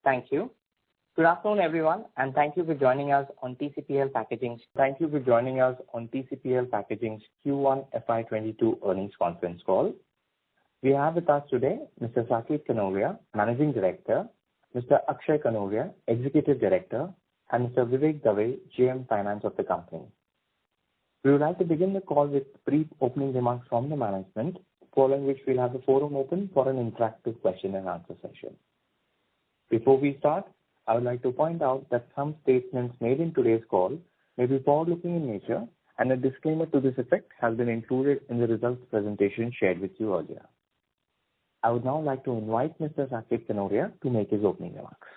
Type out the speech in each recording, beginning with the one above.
Thank you. Good afternoon, everyone, and thank you for joining us on TCPL Packaging's Q1 FY22 earnings conference call. We have with us today Mr. Saket Kanoria, Managing Director, Mr. Akshay Kanoria, Executive Director, and Mr. Vivek Dave, GM Finance of the company. We would like to begin the call with brief opening remarks from the management, following which we'll have the forum open for an interactive question and answer session. Before we start, I would like to point out that some statements made in today's call may be forward-looking in nature, and a disclaimer to this effect has been included in the results presentation shared with you earlier. I would now like to invite Mr. Saket Kanoria to make his opening remarks.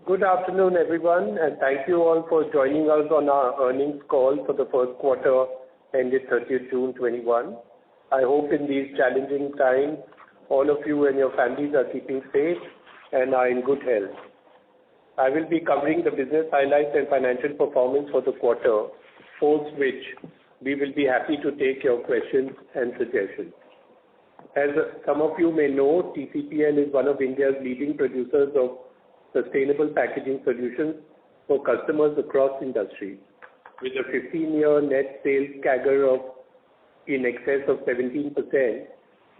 Good afternoon, everyone, and thank you all for joining us on our earnings call for the first quarter ended 30th June 21. I hope in these challenging times, all of you and your families are keeping safe and are in good health. I will be covering the business highlights and financial performance for the quarter, post which we will be happy to take your questions and suggestions. As some of you may know, TCPL is one of India's leading producers of sustainable packaging solutions for customers across industries. With a 15-year net sales CAGR of in excess of 17%,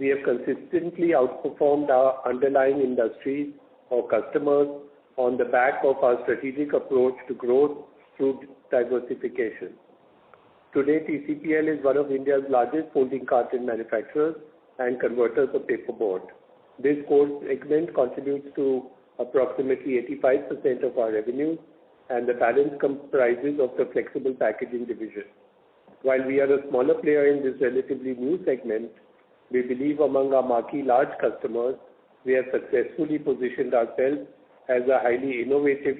we have consistently outperformed our underlying industries or customers on the back of our strategic approach to growth through diversification. Today, TCPL is one of India's largest folding carton manufacturers and converters of paperboard. This core segment contributes to approximately 85% of our revenue, and the balance comprises of the flexible packaging division. While we are a smaller player in this relatively new segment, we believe among our marquee large customers, we have successfully positioned ourselves as a highly innovative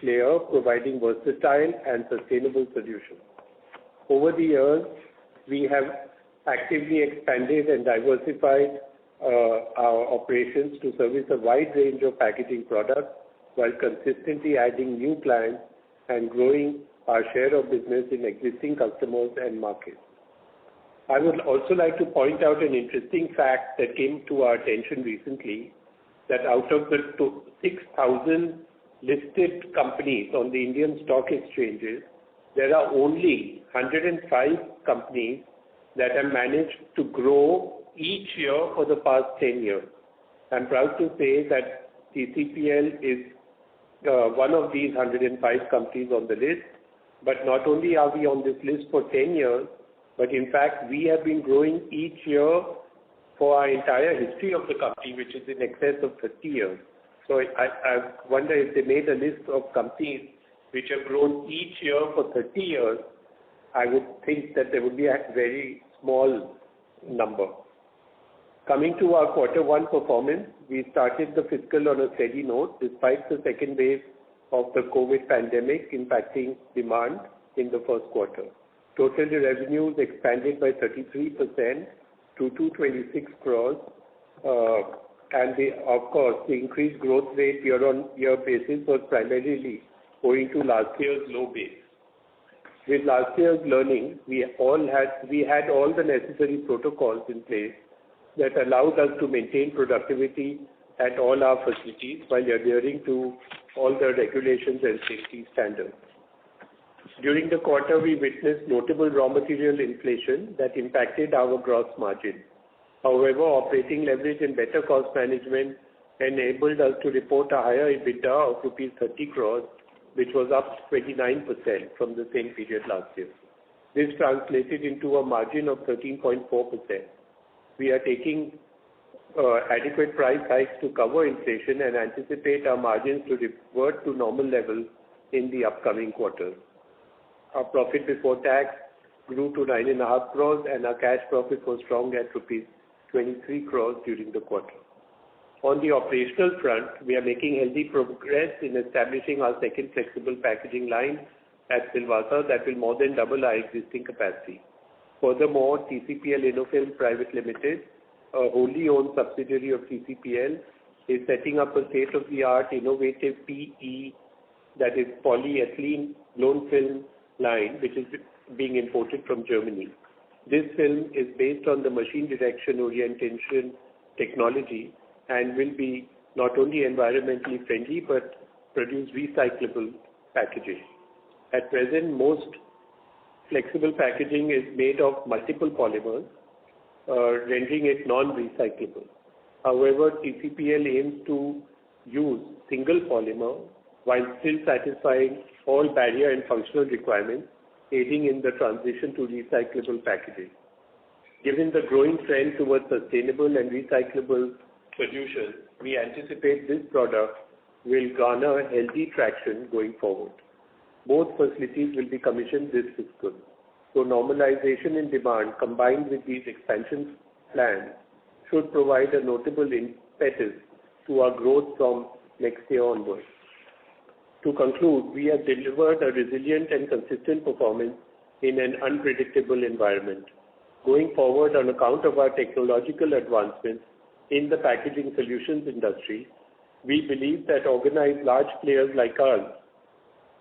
player providing versatile and sustainable solutions. Over the years, we have actively expanded and diversified our operations to service a wide range of packaging products while consistently adding new clients and growing our share of business in existing customers and markets. I would also like to point out an interesting fact that came to our attention recently, that out of the 6,000 listed companies on the Indian stock exchanges, there are only 105 companies that have managed to grow each year for the past 10 years. I'm proud to say that TCPL is one of these 105 companies on the list, but not only are we on this list for 10 years, but in fact, we have been growing each year for our entire history of the company, which is in excess of 30 years. So I wonder if they made a list of companies which have grown each year for 30 years, I would think that there would be a very small number. Coming to our quarter one performance, we started the fiscal on a steady note despite the second wave of the COVID pandemic impacting demand in the first quarter. Total revenues expanded by 33% to 226 crores, and of course, the increased growth rate year-on-year basis was primarily owing to last year's low base. With last year's learning, we had all the necessary protocols in place that allowed us to maintain productivity at all our facilities while adhering to all the regulations and safety standards. During the quarter, we witnessed notable raw material inflation that impacted our gross margin. However, operating leverage and better cost management enabled us to report a higher EBITDA of rupees 30 crores, which was up 29% from the same period last year. This translated into a margin of 13.4%. We are taking adequate price hikes to cover inflation and anticipate our margins to revert to normal levels in the upcoming quarters. Our profit before tax grew to 9.5 crores and our cash profit was strong at rupees 23 crores during the quarter. On the operational front, we are making healthy progress in establishing our second flexible packaging line at Silvassa that will more than double our existing capacity. Furthermore, TCPL Innofilm Private Limited, a wholly owned subsidiary of TCPL, is setting up a state-of-the-art innovative PE, that is polyethylene blown film line, which is being imported from Germany. This film is based on the machine direction orientation technology and will be not only environmentally friendly but produce recyclable packaging. At present, most flexible packaging is made of multiple polymers, rendering it non-recyclable. However, TCPL aims to use single polymer while still satisfying all barrier and functional requirements, aiding in the transition to recyclable packaging. Given the growing trend towards sustainable and recyclable solutions, we anticipate this product will garner healthy traction going forward. Both facilities will be commissioned this fiscal. So normalization in demand combined with these expansion plans should provide a notable impetus to our growth from next year onwards. To conclude, we have delivered a resilient and consistent performance in an unpredictable environment. Going forward, on account of our technological advancements in the packaging solutions industry, we believe that organized large players like us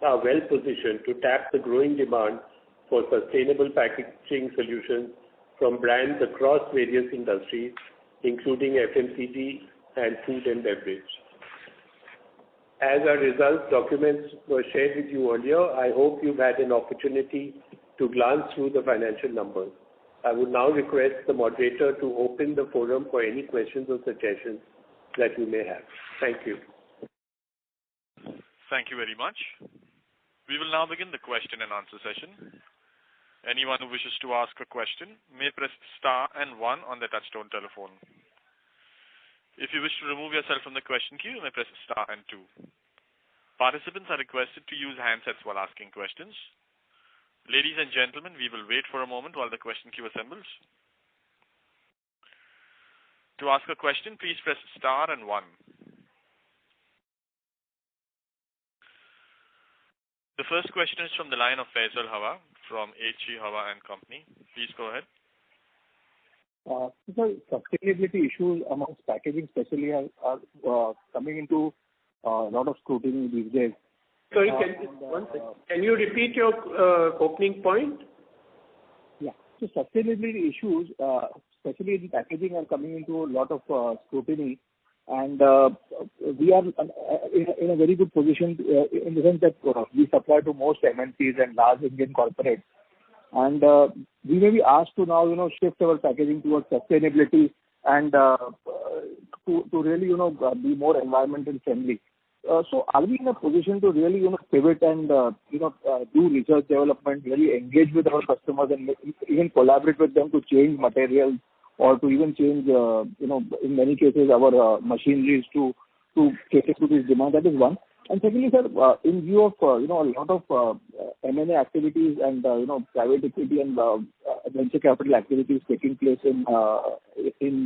are well positioned to tap the growing demand for sustainable packaging solutions from brands across various industries, including FMCG and food and beverage. As our results documents were shared with you earlier, I hope you've had an opportunity to glance through the financial numbers. I would now request the moderator to open the forum for any questions or suggestions that you may have. Thank you. Thank you very much. We will now begin the question and answer session. Anyone who wishes to ask a question may press star and 1 on the touchtone telephone. If you wish to remove yourself from the question queue, you may press star and 2. Participants are requested to use handsets while asking questions. Ladies and gentlemen, we will wait for a moment while the question queue assembles. To ask a question, please press star and 1. The first question is from the line of Faisal Hawa from H.G. Hawa and Company. Please go ahead. Sustainability issues amongst packaging especially are coming into a lot of scrutiny these days. Sorry, can you repeat your opening point? Yeah. So sustainability issues, especially in packaging, are coming into a lot of scrutiny, and we are in a very good position in the sense that we supply to most MNCs and large Indian corporates, and we may be asked to now shift our packaging towards sustainability and to really be more environmental friendly. So are we in a position to really pivot and do research development, really engage with our customers and even collaborate with them to change materials or to even change in many cases our machineries to cater to this demand? That is one. And secondly, sir, in view of a lot of M&A activities and private equity and venture capital activities taking place in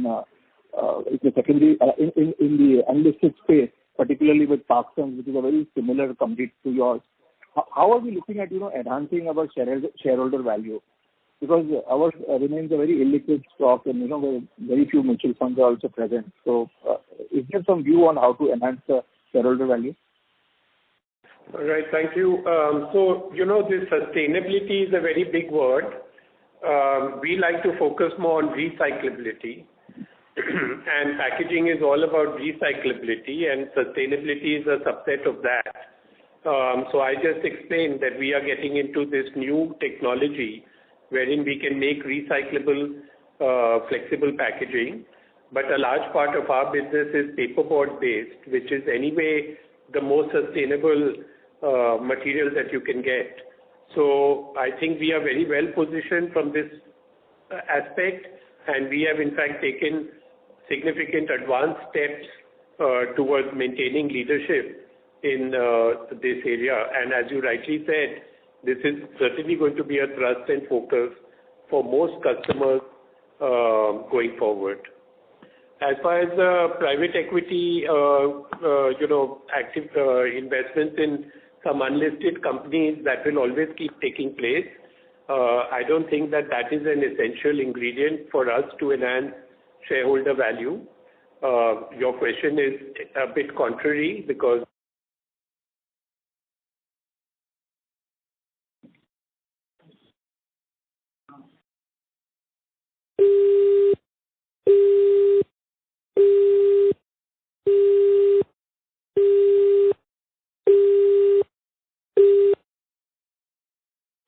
the secondary in the unlisted space, particularly with Parksons, which is a very similar company to yours, how are we looking at enhancing our shareholder value? Because ours remains a very illiquid stock, and very few mutual funds are also present. So, is there some view on how to enhance the shareholder value? All right, thank you. So, this sustainability is a very big word. We like to focus more on recyclability. And packaging is all about recyclability, and sustainability is a subset of that. So I just explained that we are getting into this new technology wherein we can make recyclable, flexible packaging. But a large part of our business is paperboard based, which is anyway the most sustainable material that you can get. So I think we are very well positioned from this aspect, and we have in fact taken significant advanced steps towards maintaining leadership in this area. And as you rightly said, this is certainly going to be a thrust and focus for most customers going forward. As far as private equity, active investments in some unlisted companies, that will always keep taking place. I don't think that is an essential ingredient for us to enhance shareholder value. Your question is a bit contrary because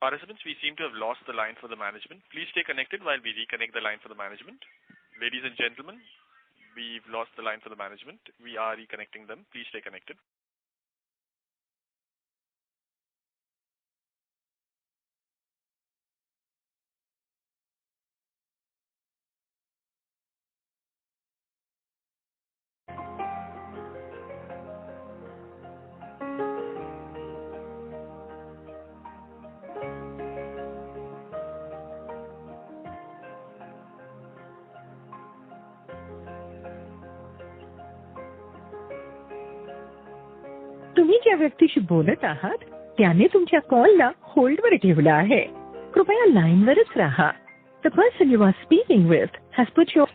Participants, we seem to have lost the line for the management. Please stay connected while we reconnect the line for the management. Ladies and gentlemen, we've lost the line for the management. We are reconnecting them. Please stay connected. तुम्ही ज्या व्यक्तीशी बोलत आहात त्याने तुमच्या कॉलला होल्डवर ठेवला आहे. कृपया लाईनवरच राहा. The person you are speaking with has put your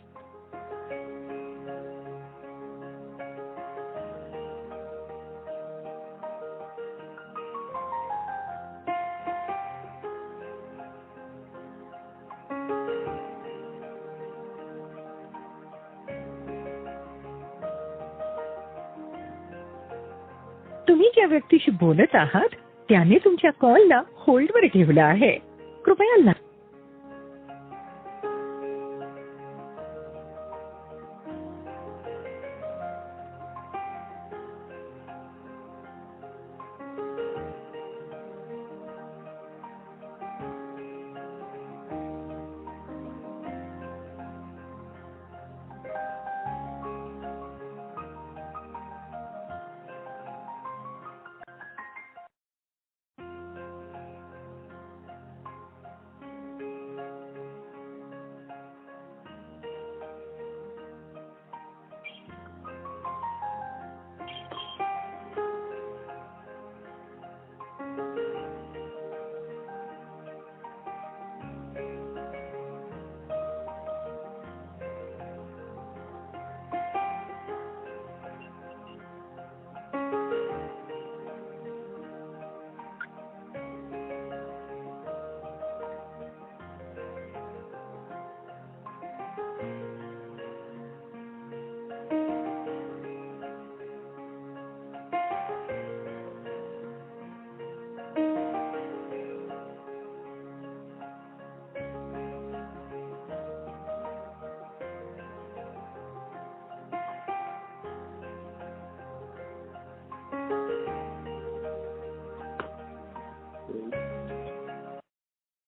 तुम्ही ज्या व्यक्तीशी बोलत आहात त्याने तुमच्या कॉलला होल्डवर ठेवला आहे. कृपया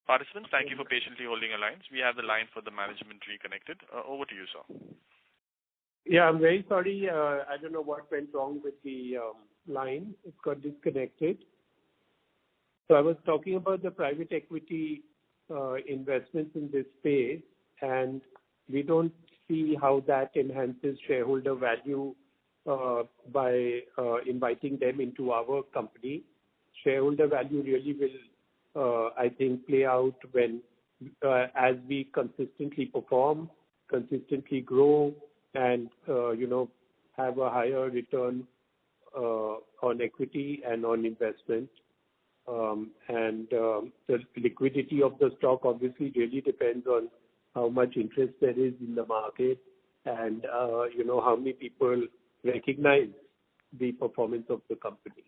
Participants, thank you for patiently holding your lines. We have the line for the management reconnected. Over to you, sir. Yeah, I'm very sorry. I don't know what went wrong with the line. It got disconnected. So I was talking about the private equity investments in this space, and we don't see how that enhances shareholder value by inviting them into our company. Shareholder value really will, I think, play out when as we consistently perform, consistently grow, and have a higher return on equity and on investment. The liquidity of the stock obviously really depends on how much interest there is in the market and how many people recognize the performance of the company.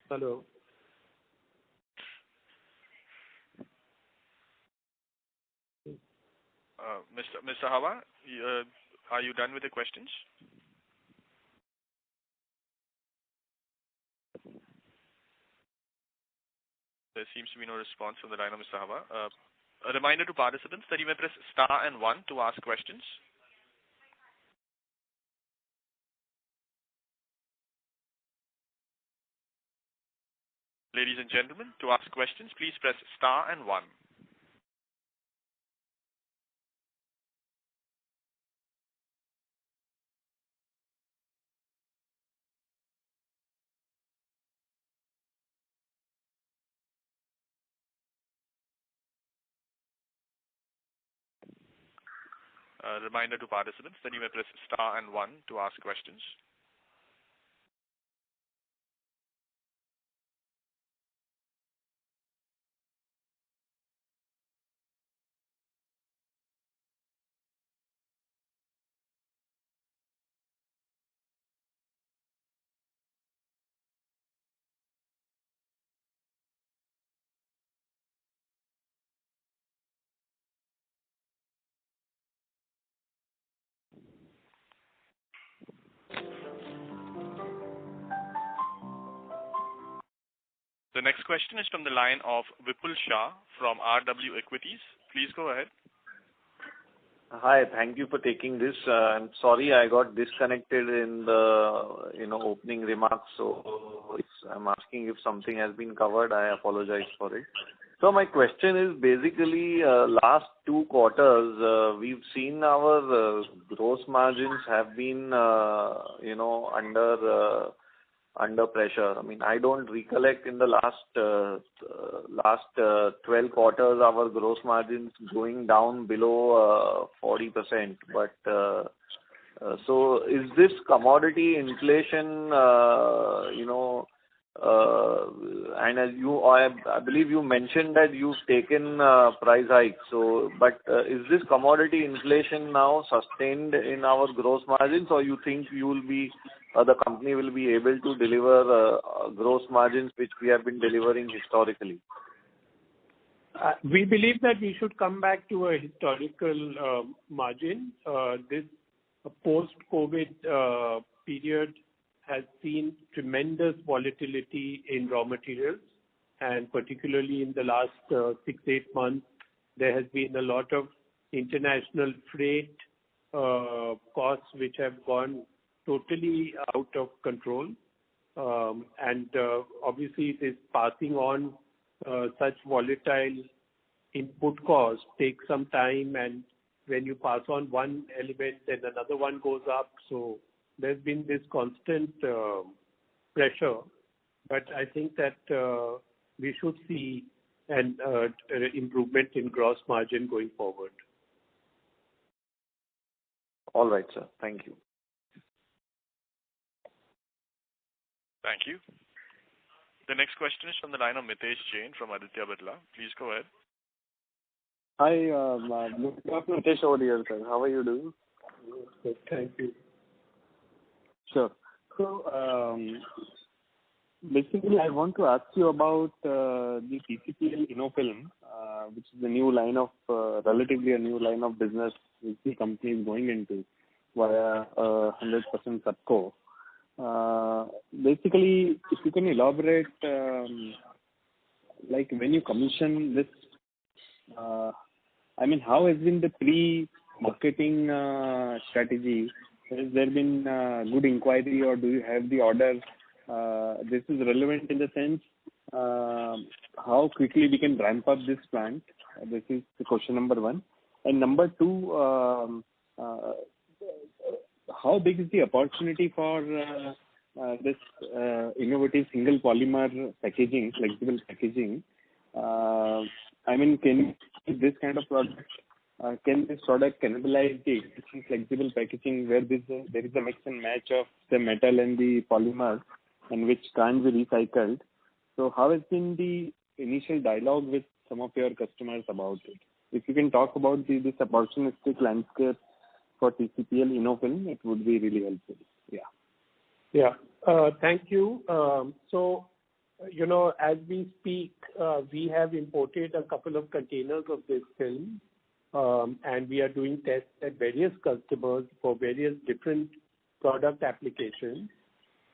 Hello. Mr. Hawa, are you done with the questions? There seems to be no response from the line of Mr. Hawa. A reminder to participants that you may press star and 1 to ask questions. Ladies and gentlemen, to ask questions, please press star and 1. A reminder to participants that you may press star and 1 to ask questions. The next question is from the line of Vipul Shah from RW Equities. Please go ahead. Hi, thank you for taking this. I'm sorry I got disconnected in the opening remarks, so I'm asking if something has been covered. I apologize for it. So my question is basically last 2 quarters we've seen our gross margins have been under pressure. I mean, I don't recollect in the last 12 quarters our gross margins going down below 40%. But so is this commodity inflation? And as I believe you mentioned that you've taken price hikes. So, but is this commodity inflation now sustained in our gross margins, or you think the company will be able to deliver gross margins which we have been delivering historically? We believe that we should come back to a historical margin. This post-COVID period has seen tremendous volatility in raw materials, and particularly in the last 6-8 months, there has been a lot of international freight costs which have gone totally out of control. And obviously, this passing on such volatile input costs takes some time, and when you pass on one element, then another one goes up. So there's been this constant pressure, but I think that we should see an improvement in gross margin going forward. All right, sir. Thank you. Thank you. The next question is from the line of Mitesh Jain from Aditya Birla. Please go ahead. Hi, Mitesh over here, sir. How are you doing? Good, thank you. Sure. So, basically, I want to ask you about the TCPL InnoFilm, which is a new line of, relatively a new line of business which the company is going into via 100% subco. Basically, if you can elaborate, like when you commission this, I mean, how has been the pre-marketing strategy? Has there been good inquiry, or do you have the order? This is relevant in the sense how quickly we can ramp up this plant. This is the question number 1. And number 2, how big is the opportunity for this innovative single polymer packaging, flexible packaging? I mean, can this kind of product, can this product cannibalize the existing flexible packaging where there is a mix and match of the metal and the polymer, and which can't be recycled? So how has been the initial dialogue with some of your customers about it? If you can talk about this opportunistic landscape for TCPL InnoFilm, it would be really helpful. Yeah. Thank you. So, as we speak, we have imported a couple of containers of this film, and we are doing tests at various customers for various different product applications.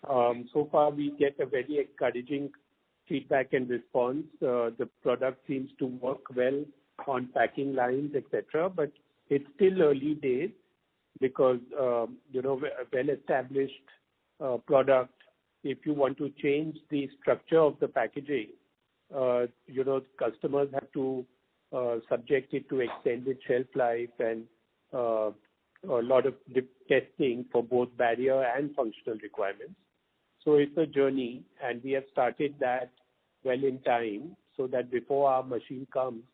So far, we get a very encouraging feedback and response. The product seems to work well on packing lines, etc. But it's still early days because, a well-established product, if you want to change the structure of the packaging, customers have to subject it to extended shelf life and a lot of testing for both barrier and functional requirements. So it's a journey, and we have started that well in time so that before our machine comes,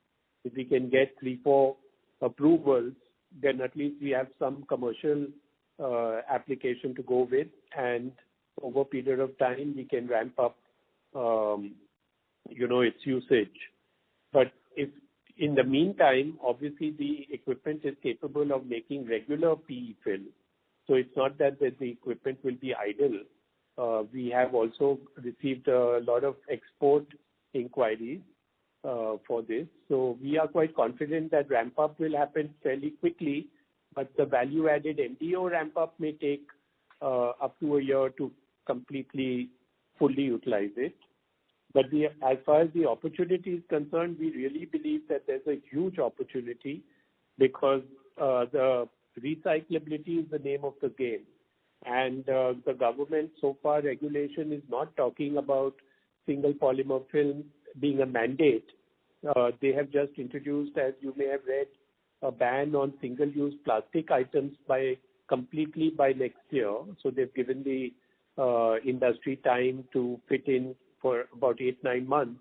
if we can get 3-4 approvals, then at least we have some commercial application to go with, and over a period of time we can ramp up its usage. But if in the meantime, obviously the equipment is capable of making regular PE film, so it's not that the equipment will be idle. We have also received a lot of export inquiries for this, so we are quite confident that ramp up will happen fairly quickly, but the value added MDO ramp up may take up to a year to completely fully utilize it. But as far as the opportunity is concerned, we really believe that there's a huge opportunity because the recyclability is the name of the game. And the government, so far, regulation is not talking about single polymer film being a mandate. They have just introduced, as you may have read, a ban on single-use plastic items completely by next year. So they've given the industry time to fit in for about 8-9 months.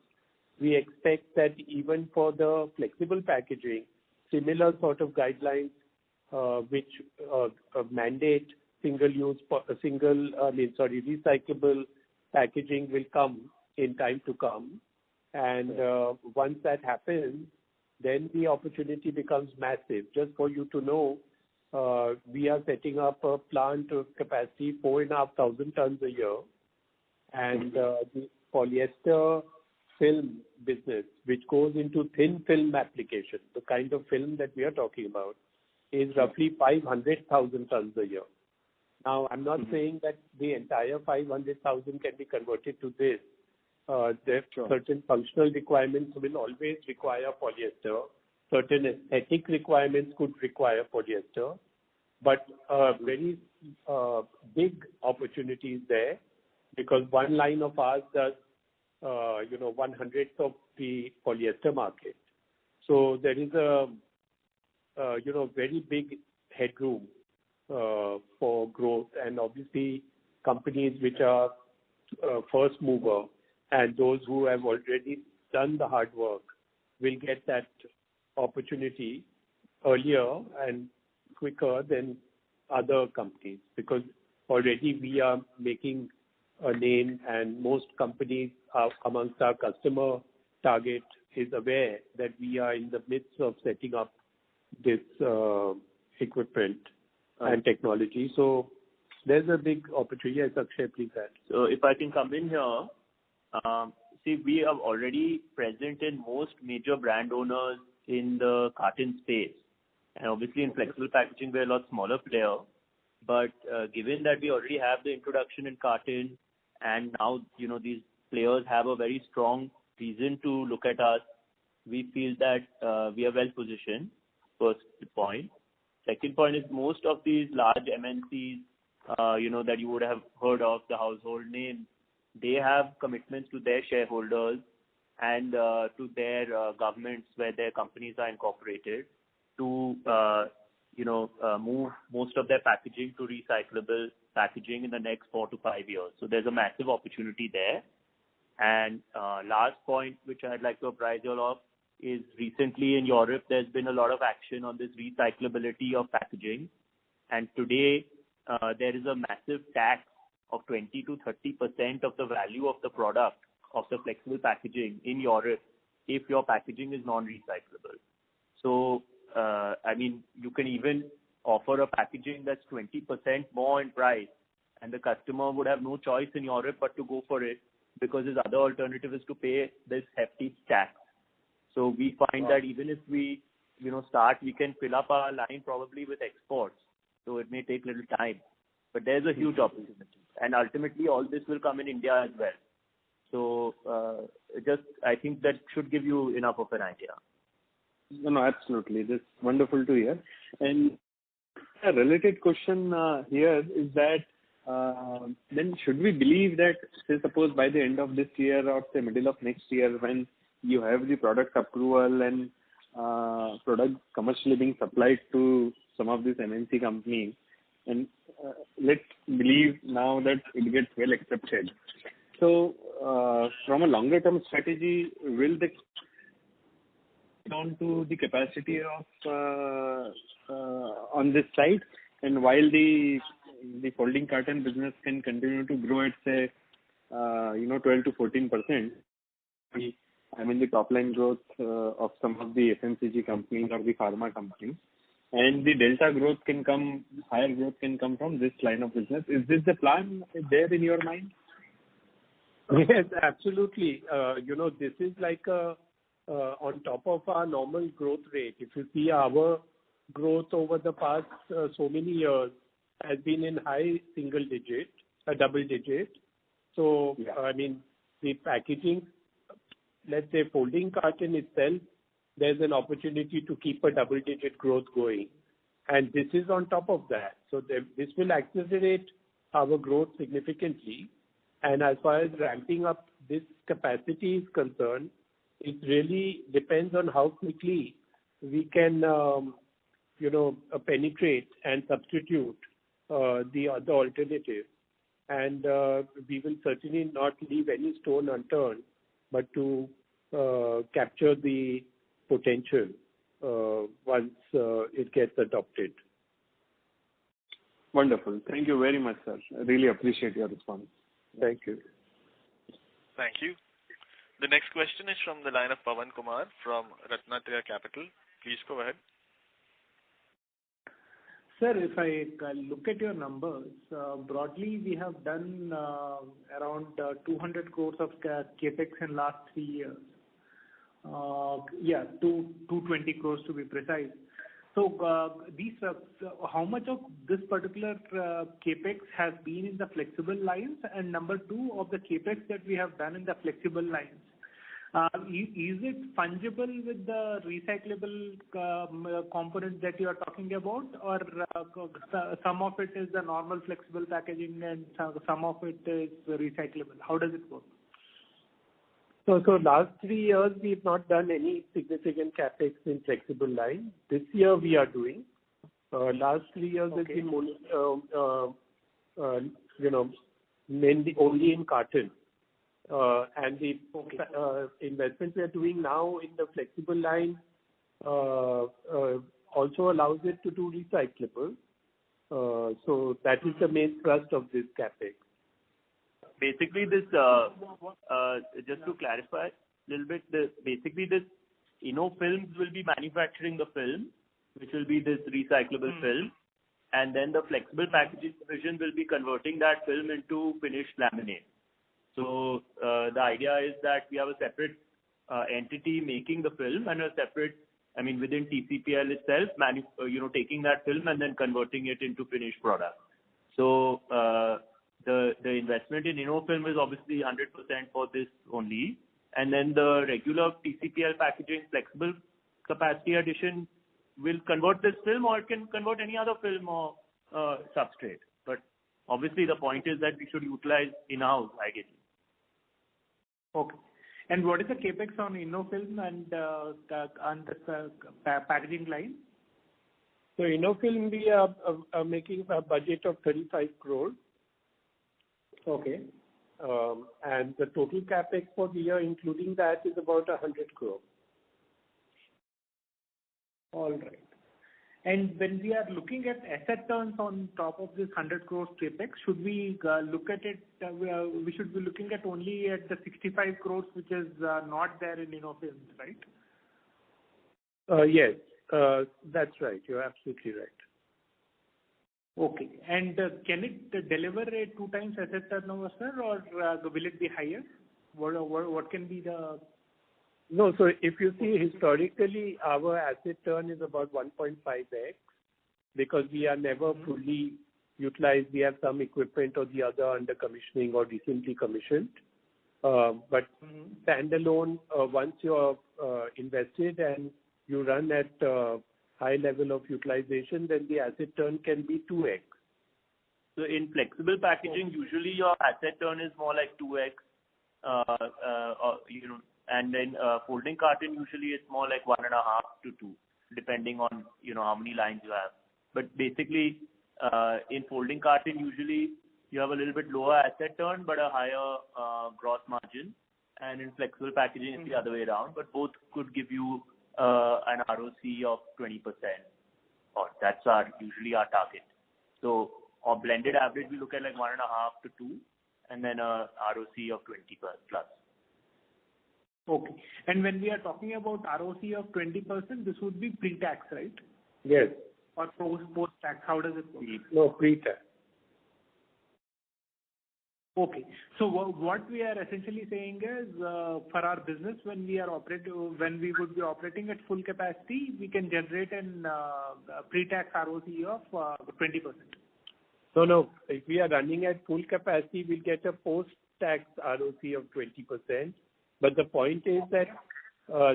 We expect that even for the flexible packaging, similar sort of guidelines which mandate recyclable packaging will come in time to come. And once that happens, then the opportunity becomes massive. Just for you to know, we are setting up a plant of capacity 4,500 tons a year. And the polyester film business, which goes into thin film application, the kind of film that we are talking about, is roughly 500,000 tons a year. Now, I'm not saying that the entire 500,000 can be converted to this. Certain functional requirements will always require polyester. Certain aesthetic requirements could require polyester. But very big opportunity is there because one line of ours does 1/100th of the polyester market. So there is a very big headroom for growth, and obviously companies which are first mover and those who have already done the hard work will get that opportunity earlier and quicker than other companies, because already we are making a name and most companies amongst our customer target is aware that we are in the midst of setting up this equipment and technology. So there's a big opportunity. Yes, Akshay, please add. So if I can come in here, see, we are already present in most major brand owners in the carton space. And obviously in flexible packaging, we're a lot smaller player. But given that we already have the introduction in carton, and now, these players have a very strong reason to look at us, we feel that we are well positioned, first point. Second point is most of these large MNCs, that you would have heard of, the household names, they have commitments to their shareholders and to their governments where their companies are incorporated to, move most of their packaging to recyclable packaging in the next 4 to 5 years. So there's a massive opportunity there. And last point, which I'd like to apprise you all of, is recently in Europe, there's been a lot of action on this recyclability of packaging. And today, there is a massive tax of 20 to 30% of the value of the product of the flexible packaging in Europe if your packaging is non-recyclable. So, you can even offer a packaging that's 20% more in price, and the customer would have no choice in Europe but to go for it because his other alternative is to pay this hefty tax. So we find that even if we, start, we can fill up our line probably with exports. So it may take little time, but there's a huge opportunity. And ultimately, all this will come in India as well. So I think that should give you enough of an idea. No, absolutely. That's wonderful to hear. And a related question here is that then should we believe that, say, suppose by the end of this year or say middle of next year, when you have the product approval and product commercially being supplied to some of these MNC companies, and let's believe now that it gets well accepted. So from a longer term strategy, will the down to the capacity of on this side, and while the folding carton business can continue to grow at say 12 to 14%, the top line growth of some of the FMCG companies or the pharma companies, and the delta growth can come, higher growth can come from this line of business. Is this the plan there in your mind? Yes, absolutely. This is like on top of our normal growth rate. If you see our growth over the past so many years has been in high single digit, double digit. So, the packaging let's say, folding carton itself, there's an opportunity to keep a double-digit growth going. And this is on top of that. So this will accelerate our growth significantly. And as far as ramping up this capacity is concerned, it really depends on how quickly we can, penetrate and substitute the other alternative. And we will certainly not leave any stone unturned, but to capture the potential once it gets adopted. Wonderful. Thank you very much, sir. I really appreciate your response. Thank you. Thank you. The next question is from the line of Pawan Kumar from Ratnatraya Capital. Please go ahead. Sir, if I look at your numbers, broadly we have done around 200 crores of capex in last 3 years. 220 crores to be precise. So how much of this particular capex has been in the flexible lines? And number two, of the capex that we have done in the flexible lines, is it fungible with the recyclable components that you are talking about, or some of it is the normal flexible packaging and some of it is recyclable? How does it work? So last 3 years, we've not done any significant capex in flexible line. This year we are doing. Last 3 years has been mainly only in carton. And the investments we are doing now in the flexible line also allows it to do recyclable. So that is the main thrust of this capex. Basically, this just to clarify a little bit, basically this Films will be manufacturing the film, which will be this recyclable film, and then the flexible packaging division will be converting that film into finished laminate. So the idea is that we have a separate entity making the film and a separate, within TCPL itself, taking that film and then converting it into finished product. So the investment in Film is obviously 100% for this only, and then the regular TCPL packaging flexible capacity addition will convert this film, or it can convert any other film or substrate. But obviously the point is that we should utilize in-house ideally. Okay. And what is the capex on Film and the packaging line? So Film, we are making a budget of 35 crores. Okay. And the total capex for the year, including that, is about 100 crores. All right. And when we are looking at asset turns on top of this 100 crores capex, should we look at it? We should be looking at only at the 65 crores, which is not there in Films, right? Yes, that's right. You're absolutely right. Okay. And can it deliver a 2 times asset turnover, sir, or will it be higher? What can be the... No, so if you see historically, our asset turn is about 1.5x because we are never fully utilized. We have some equipment or the other under commissioning or recently commissioned. But standalone, once you're invested and you run at high level of utilization, then the asset turn can be 2x. So in flexible packaging, usually your asset turn is more like 2x, and then folding carton usually it's more like 1.5 to 2, depending on how many lines you have. But basically, in folding carton usually you have a little bit lower asset turn but a higher gross margin, and in flexible packaging it's the other way around. But both could give you an ROC of 20%. Or that's usually our target. So our blended average we look at like 1.5 to 2, and then a ROC of 20 plus. Okay. And when we are talking about ROC of 20%, this would be pre-tax, right? Yes. Or post-tax? How does it work? No, pre-tax. Okay. So what we are essentially saying is, for our business, when we would be operating at full capacity, we can generate an pre-tax ROC of 20%. No. If we are running at full capacity, we'll get a post-tax ROC of 20%. But the point is that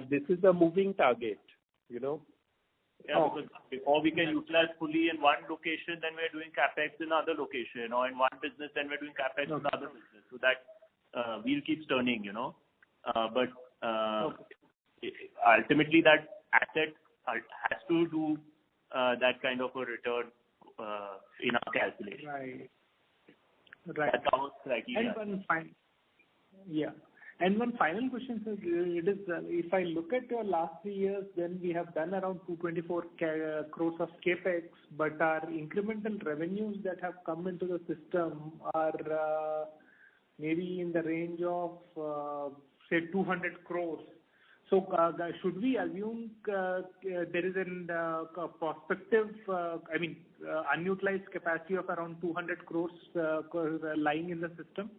this is a moving target, you know. Yeah, because before we can utilize fully in one location, then we're doing capex in another location, or in one business, then we're doing capex in another business. So that wheel keeps turning, you know. But ultimately, that asset has to do that kind of a return in our calculation. Right. That's our criteria. And one final question, sir. It is, if I look at your last 3 years, then we have done around 224 crores of capex, but our incremental revenues that have come into the system are maybe in the range of say 200 crores. So should we assume there is a prospective, unutilized capacity of around 200 crores lying in the system?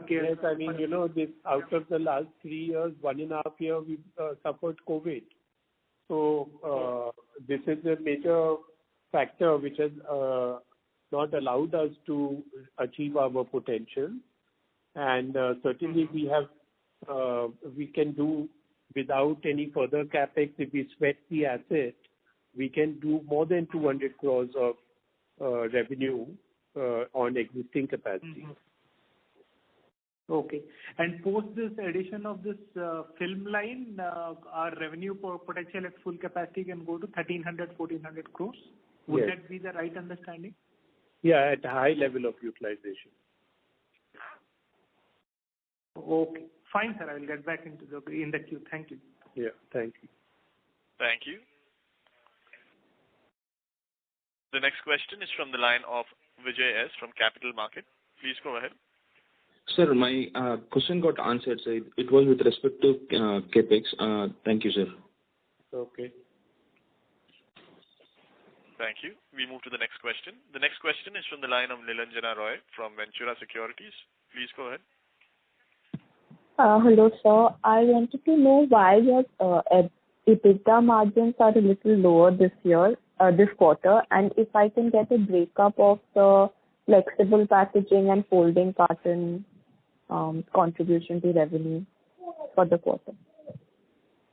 Yes, I mean, you know, this out of the last 3 years, 1.5 years, we suffered COVID. So this is a major factor which has not allowed us to achieve our potential. And certainly we can do without any further capex. If we sweat the asset, we can do more than 200 crores of revenue on existing capacity. Okay. And post this addition of this film line, our revenue potential at full capacity can go to 1,300-1,400 crores. Would that be the right understanding? Yeah, at a high level of utilization. Okay. Fine, sir. I will get back into the queue. Thank you. Yeah, thank you. Thank you. The next question is from the line of Vijay S. from Capital Market. Please go ahead. Sir, my question got answered, sir. It was with respect to capex. Thank you, sir. Okay. Thank you. We move to the next question. The next question is from the line of Nilanjana Roy from Ventura Securities. Please go ahead. Hello, sir. I wanted to know why your EBITDA margins are a little lower this quarter, and if I can get a breakup of the flexible packaging and folding carton contribution to revenue for the quarter.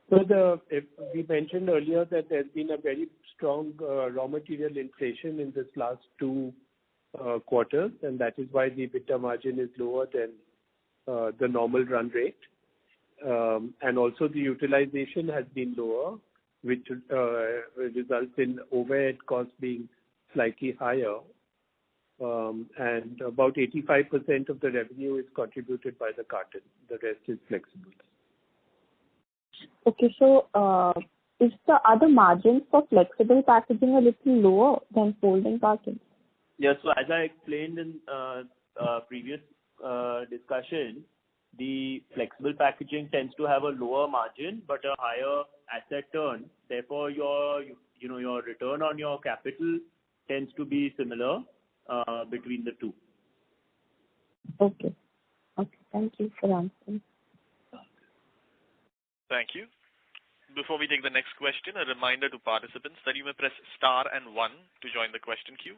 So we mentioned earlier that there's been a very strong raw material inflation in this last 2 quarters, and that is why the EBITDA margin is lower than the normal run rate. And also the utilization has been lower, which results in overhead costs being slightly higher. And about 85% of the revenue is contributed by the carton. The rest is flexible. Okay, so is the other margins for flexible packaging a little lower than folding carton? Yes, so as I explained in previous discussion, the flexible packaging tends to have a lower margin but a higher asset turn. Therefore, your return on your capital tends to be similar between the two. Okay. Thank you for answering. Thank you. Before we take the next question, a reminder to participants that you may press star and 1 to join the question queue.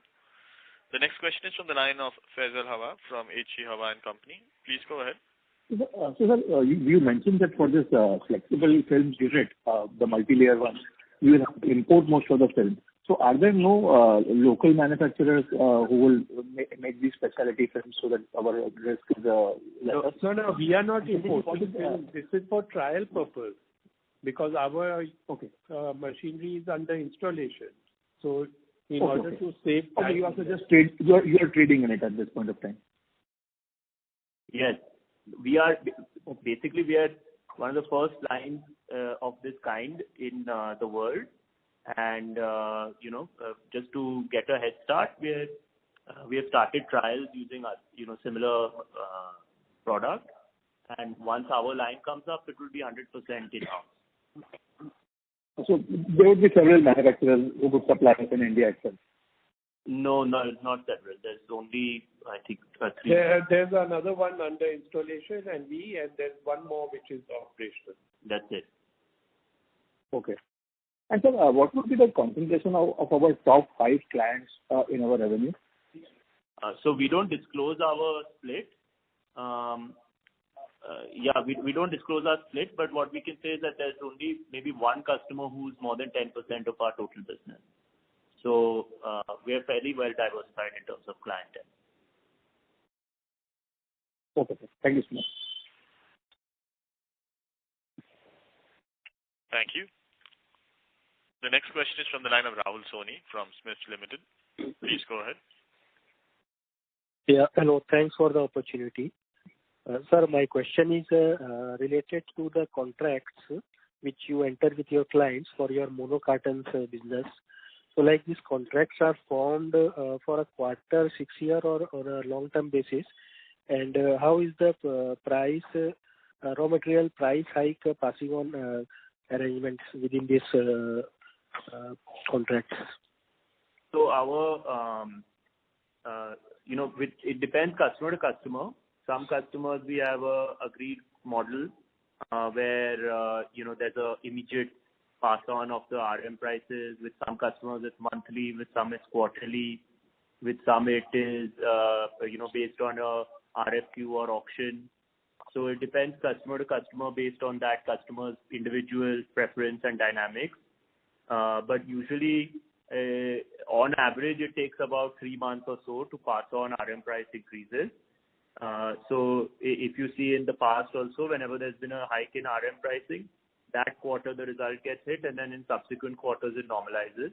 The next question is from the line of Faisal Hawa from H.G. Hawa & Company. Please go ahead. So, sir, you mentioned that for this flexible films unit, the multi-layer one, you will have to import most of the film. So are there no local manufacturers who will make these specialty films so that our risk is lesser? No, we are not importing films. This is for trial purpose because our machinery is under installation. So in order to save time. Okay, you also just you are trading in it at this point of time. Yes, we are one of the first lines of this kind in the world. And just to get a head start, we have started trials using similar product, and once our line comes up, it will be 100% in-house. So there would be several manufacturers who would supply us in India itself. No, not several. There's only, I think, 3. There's another one under installation, and there's one more which is operational. That's it. Okay. And sir, what would be the concentration of our top 5 clients in our revenue? So we don't disclose our split, Yeah, we don't disclose our split, but what we can say is that there's only maybe one customer who's more than 10% of our total business. So we are fairly well diversified in terms of clientele. Okay, sir. Thank you so much. Thank you. The next question is from the line of Rahul Soni from Smiths Limited. Please go ahead. Yeah, hello. Thanks for the opportunity. Sir, my question is related to the contracts which you enter with your clients for your mono cartons business. So like these contracts are formed for a quarter, 6 year or on a long-term basis. And how is the price, raw material price hike passing on arrangements within this contracts? So our, it depends customer to customer. Some customers we have a agreed model where there's a immediate pass on of the RM prices. With some customers it's monthly, with some it's quarterly, with some it is based on a RFQ or auction. So it depends customer to customer based on that customer's individual preference and dynamics. But usually, on average, it takes about 3 months or so to pass on RM price increases. So if you see in the past also, whenever there's been a hike in RM pricing, that quarter the result gets hit, and then in subsequent quarters it normalizes.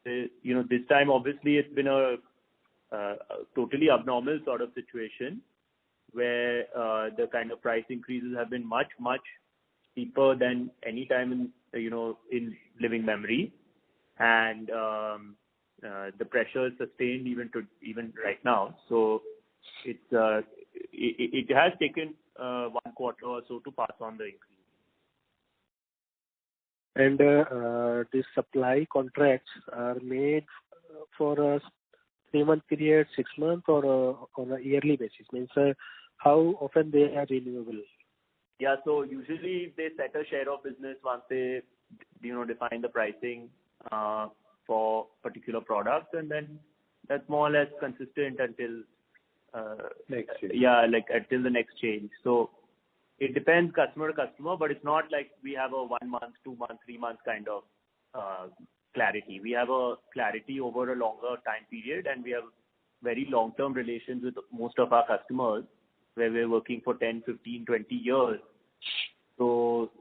This time obviously it's been a totally abnormal sort of situation where the kind of price increases have been much steeper than any time in living memory, and the pressure is sustained even right now. So it has taken 1 quarter or so to pass on the increase. And these supply contracts are made for a 3-month period, 6 months, or on a yearly basis? Means how often they are renewable? Yeah, so usually they set a share of business once they define the pricing for particular products, and then that's more or less consistent until next change. Yeah, like until the next change. So it depends customer to customer, but it's not like we have a 1 month, 2 month, 3 month kind of clarity. We have a clarity over a longer time period, and we have very long-term relations with most of our customers where we're working for 10, 15, 20 years. So,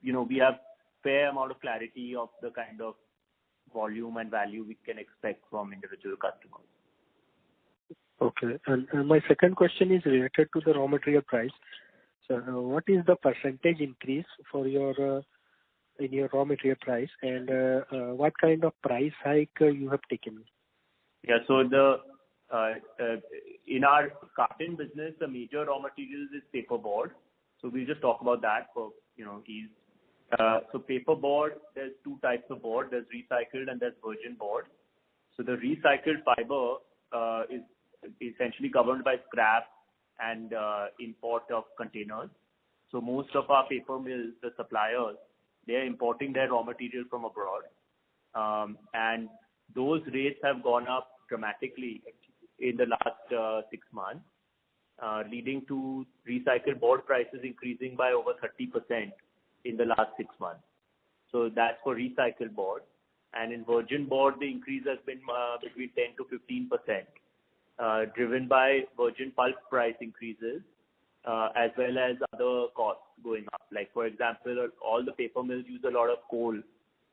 we have fair amount of clarity of the kind of volume and value we can expect from individual customers. Okay. And my second question is related to the raw material price. So what is the percentage increase for in your raw material price, and what kind of price hike you have taken? Yeah, so in our carton business, the major raw materials is paperboard. So we'll just talk about that for ease. So paperboard, there's 2 types of board. There's recycled and there's virgin board. So the recycled fiber is essentially governed by scrap and import of containers. So most of our paper mills, the suppliers, they're importing their raw material from abroad. And those rates have gone up dramatically in the last 6 months, leading to recycled board prices increasing by over 30% in the last 6 months. So that's for recycled board. And in virgin board, the increase has been between 10 to 15%, driven by virgin pulp price increases, as well as other costs going up. Like, for example, all the paper mills use a lot of coal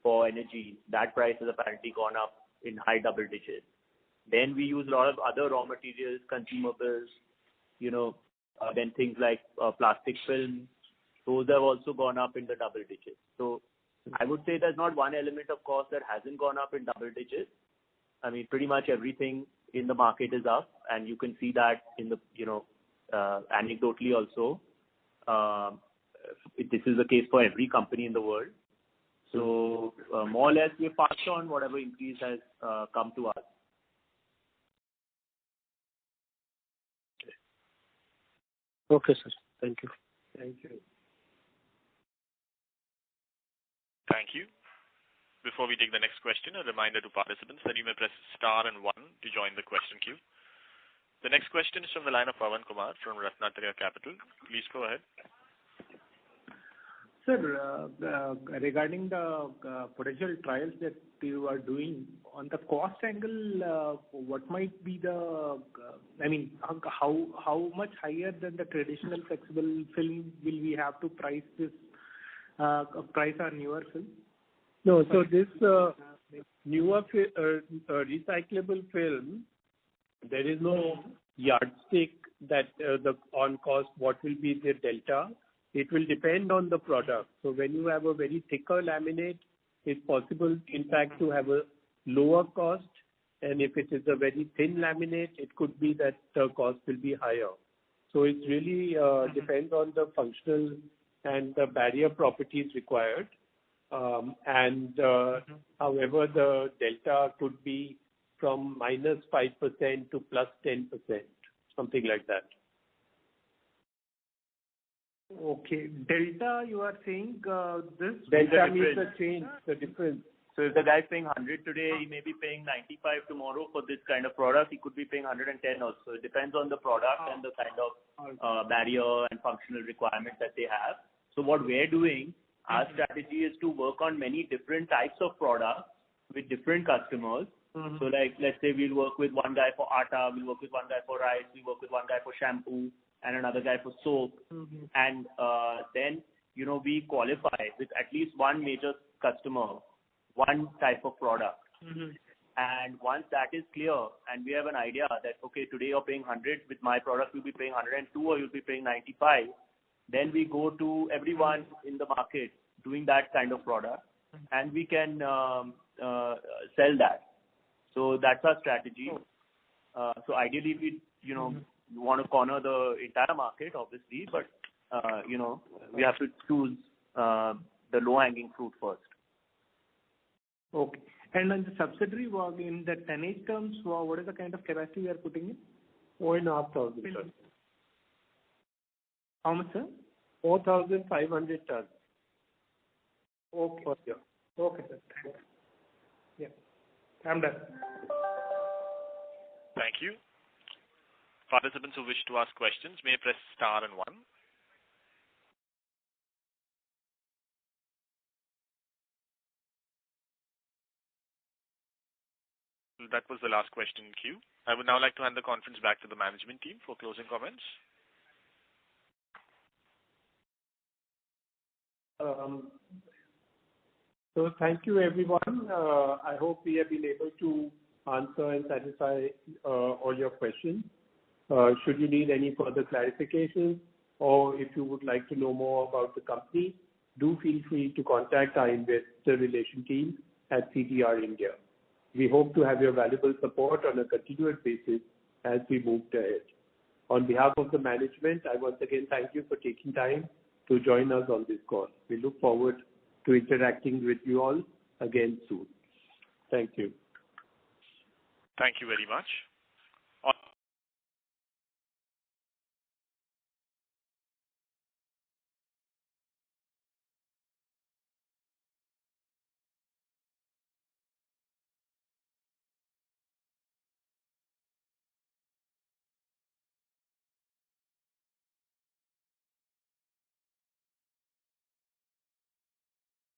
for energy. That price has apparently gone up in high double digits. Then we use a lot of other raw materials, consumables, then things like plastic film. Those have also gone up in the double digits. So I would say there's not one element of cost that hasn't gone up in double digits. I mean, pretty much everything in the market is up, and you can see that in the, anecdotally also. This is the case for every company in the world. So more or less we passed on whatever increase has come to us. Okay, sir. Thank you. Thank you. Thank you. Before we take the next question, a reminder to participants that you may press star and 1 to join the question queue. The next question is from the line of Pawan Kumar from Ratnatraya Capital. Please go ahead. Sir, regarding the potential trials that you are doing, on the cost angle, what might be the, how much higher than the traditional flexible film will we have to price our newer film? No, so this newer recyclable film, there is no yardstick that on cost, what will be the delta. It will depend on the product. So when you have a very thicker laminate, it's possible, in fact, to have a lower cost. And if it is a very thin laminate, it could be that the cost will be higher. So it really depends on the functional and the barrier properties required. However, the delta could be from -5% to +10%, something like that. Okay. Delta, you are saying this? Delta means the change, the difference. So if the guy is paying 100 today, he may be paying 95 tomorrow for this kind of product. He could be paying 110 also. It depends on the product and the kind of barrier and functional requirements that they have. So what we're doing, our strategy is to work on many different types of products with different customers. So like, let's say we'll work with one guy for atta, we'll work with one guy for rice, we work with one guy for shampoo, and another guy for soap. And then, we qualify with at least one major customer, one type of product. And once that is clear and we have an idea that, okay, today you're paying 100, with my product you'll be paying 102 or you'll be paying 95, then we go to everyone in the market doing that kind of product and we can sell that. So that's our strategy. So ideally we, want to corner the entire market, obviously, but we have to choose the low-hanging fruit first. Okay. And on the subsidiary, in the tonnage terms, what is the kind of capacity we are putting in? 4,500 tons. How much, sir? 4,500 tons. Okay. Okay, sir. Thanks. Yeah. I'm done. Thank you. Participants who wish to ask questions may press star and 1. That was the last question in queue. I would now like to hand the conference back to the management team for closing comments. So thank you, everyone. I hope we have been able to answer and satisfy all your questions. Should you need any further clarifications or if you would like to know more about the company, do feel free to contact our investor relation team at CDR India. We hope to have your valuable support on a continuous basis as we move ahead. On behalf of the management, I once again thank you for taking time to join us on this call. We look forward to interacting with you all again soon. Thank you. Thank you very much.